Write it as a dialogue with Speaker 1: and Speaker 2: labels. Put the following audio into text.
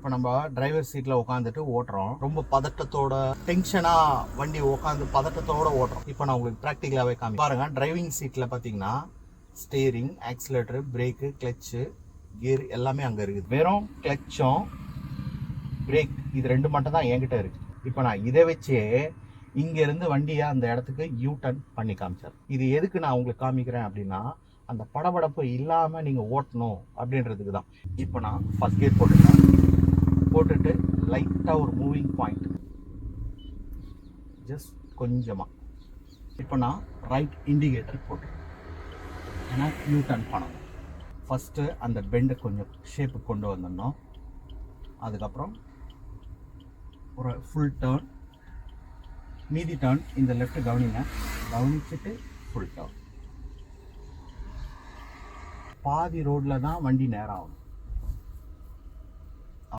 Speaker 1: இப்போ நம்ம டிரைவர் சீட்டில் உட்காந்துட்டு ஓட்டுறோம், ரொம்ப பதட்டத்தோட டென்ஷனாக வண்டி உட்காந்து பதட்டத்தோட ஓட்டுறோம். இப்போ நான் உங்களுக்கு ப்ராக்டிக்கலாகவே காமி பாருங்க. டிரைவிங் சீட்டில் பார்த்தீங்கன்னா steering, accelerator, brake, clutch, gear எல்லாமே அங்கே இருக்குது. வெறும் கிளச்சும் பிரேக் இது ரெண்டு மட்டும் தான் என்கிட்ட இருக்குது. இப்போ நான் இதை வச்சே இங்கேருந்து வண்டியை அந்த இடத்துக்கு யூ டர்ன் பண்ணி காமிச்சார். இது எதுக்கு நான் உங்களுக்கு காமிக்கிறேன் அப்படின்னா, அந்த படபடப்பு இல்லாமல் நீங்கள் ஓட்டணும் அப்படின்றதுக்கு தான். இப்போ நான் ஃபர்ஸ்ட் கியர் போட்டுட்டு லைட்டாக ஒரு மூவிங் பாயிண்ட் ஜஸ்ட் கொஞ்சமாக. இப்போ நான் ரைட் இண்டிகேட்டர் போட்டுருக்கேன், ஏன்னா யூ டர்ன் பண்ணணும். ஃபஸ்ட்டு அந்த பெண்டை கொஞ்சம் ஷேப்பு கொண்டு வந்துடணும். அதுக்கப்புறம் ஒரு ஃபுல் டர்ன், மீதி டர்ன் இந்த லெஃப்ட் கவனிச்சுட்டு ஃபுல் டர்ன். பாதி ரோடில் தான் வண்டி நேரம் ஆகும்.